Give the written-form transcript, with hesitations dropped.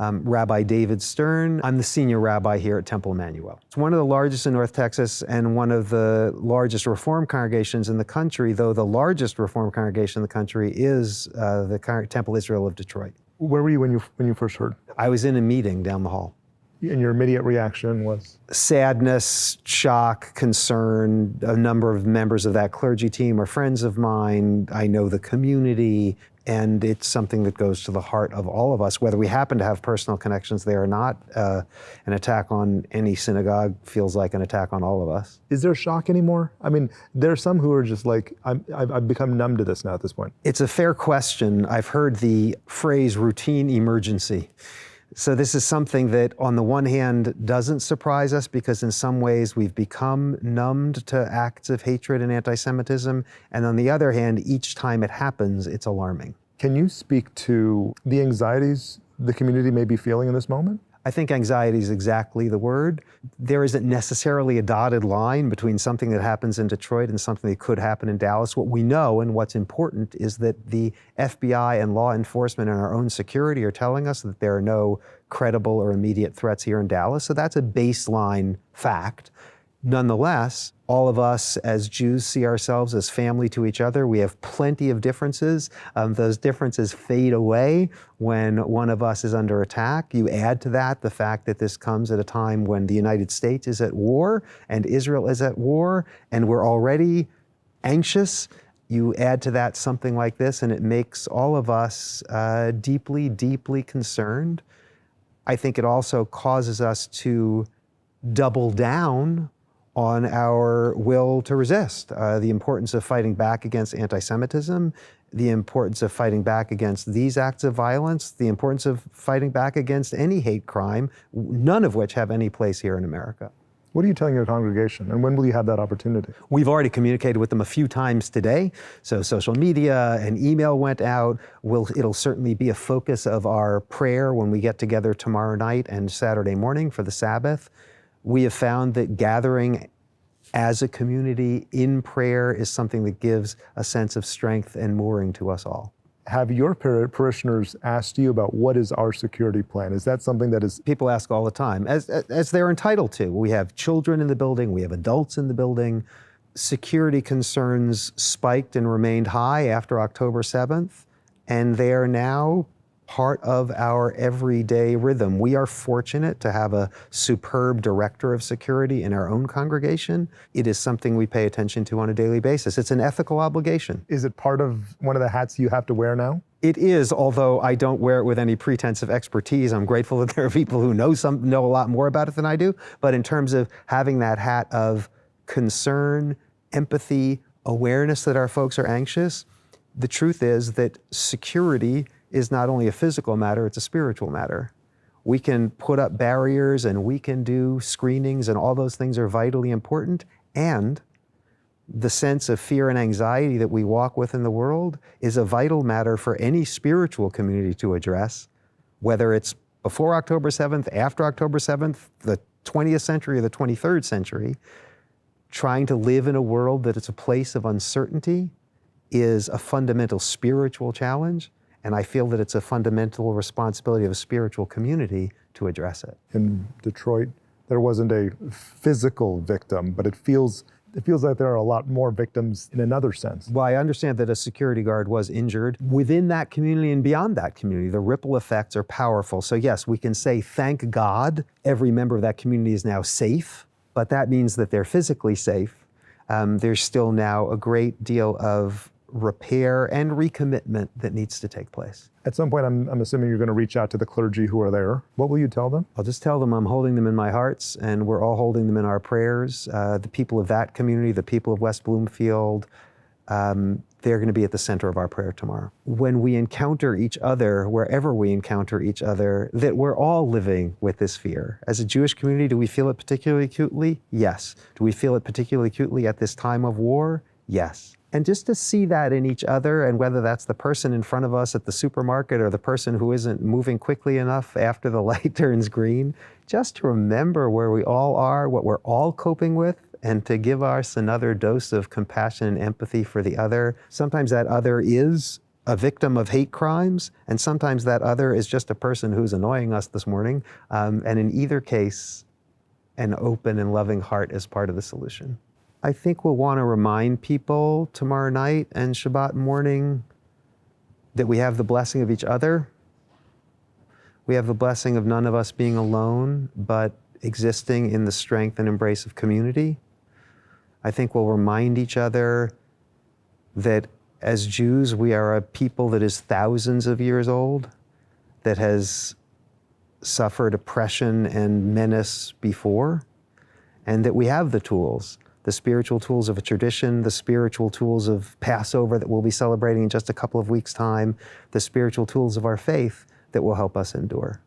Rabbi David Stern. I'm the senior rabbi here at Temple Emmanuel. It's one of the largest in North Texas and one of the largest Reform congregations in the country, though the largest Reform congregation in the country is the Temple Israel of Detroit. Where were you when you first heard? I was in a meeting down the hall. And your immediate reaction was? Sadness, shock, concern. A number of members of that clergy team are friends of mine. I know the community, and it's something that goes to the heart of all of us, whether we happen to have personal connections there or not. An attack on any synagogue feels like an attack on all of us. Is there shock anymore? I mean, there are some who are just like, I've become numb to this now at this point. It's a fair question. I've heard the phrase routine emergency. So this is something that, on the one hand, doesn't surprise us because in some ways we've become numbed to acts of hatred and anti-Semitism. And on the other hand, each time it happens, it's alarming. Can you speak to the anxieties the community may be feeling in this moment? I think anxiety is exactly the word. There isn't necessarily a dotted line between something that happens in Detroit and something that could happen in Dallas. What we know and what's important is that the FBI and law enforcement and our own security are telling us that there are no credible or immediate threats here in Dallas. So that's a baseline fact. Nonetheless, all of us as Jews see ourselves as family to each other. We have plenty of differences. Those differences fade away when one of us is under attack. You add to that the fact that this comes at a time when the United States is at war and Israel is at war, and we're already anxious. You add to that something like this, and it makes all of us deeply, deeply concerned. I think it also causes us to double down on our will to resist, the importance of fighting back against anti-Semitism, the importance of fighting back against these acts of violence, the importance of fighting back against any hate crime, none of which have any place here in America. What are you telling your congregation, and when will you have that opportunity? We've already communicated with them a few times today, so social media and email went out. It'll certainly be a focus of our prayer when we get together tomorrow night and Saturday morning for the Sabbath. We have found that gathering as a community in prayer is something that gives a sense of strength and mooring to us all. Have your parishioners asked you about what is our security plan? Is that something that is... People ask all the time, as they're entitled to. We have children in the building, we have adults in the building. Security concerns spiked and remained high after October 7th, and they are now part of our everyday rhythm. We are fortunate to have a superb director of security in our own congregation. It is something we pay attention to on a daily basis. It's an ethical obligation. Is it part of one of the hats you have to wear now? It is, although I don't wear it with any pretense of expertise. I'm grateful that there are people who know a lot more about it than I do. But in terms of having that hat of concern, empathy, awareness that our folks are anxious, the truth is that security is not only a physical matter, it's a spiritual matter. We can put up barriers and we can do screenings, and all those things are vitally important. And the sense of fear and anxiety that we walk with in the world is a vital matter for any spiritual community to address, whether it's before October 7th, after October 7th, the 20th century or the 23rd century. Trying to live in a world that it's a place of uncertainty is a fundamental spiritual challenge. And I feel that it's a fundamental responsibility of a spiritual community to address it. In Detroit, there wasn't a physical victim, but it feels like there are a lot more victims in another sense. Well, I understand that a security guard was injured. Within that community and beyond that community, the ripple effects are powerful. So yes, we can say, thank God, every member of that community is now safe, but that means that they're physically safe. There's still now a great deal of repair and recommitment that needs to take place. At some point, I'm assuming you're going to reach out to the clergy who are there. What will you tell them? I'll just tell them I'm holding them in my hearts, and we're all holding them in our prayers. The people of that community, the people of West Bloomfield, they're going to be at the center of our prayer tomorrow. When we encounter each other, wherever we encounter each other, that we're all living with this fear. As a Jewish community, do we feel it particularly acutely? Yes. Do we feel it particularly acutely at this time of war? Yes. And just to see that in each other, and whether that's the person in front of us at the supermarket or the person who isn't moving quickly enough after the light turns green, just to remember where we all are, what we're all coping with, and to give us another dose of compassion and empathy for the other. Sometimes that other is a victim of hate crimes, and sometimes that other is just a person who's annoying us this morning. And in either case, an open and loving heart is part of the solution. I think we'll want to remind people tomorrow night and Shabbat morning that we have the blessing of each other. We have the blessing of none of us being alone, but existing in the strength and embrace of community. I think we'll remind each other that as Jews, we are a people that is thousands of years old, that has suffered oppression and menace before, and that we have the tools, the spiritual tools of a tradition, the spiritual tools of Passover that we'll be celebrating in just a couple of weeks' time, the spiritual tools of our faith that will help us endure.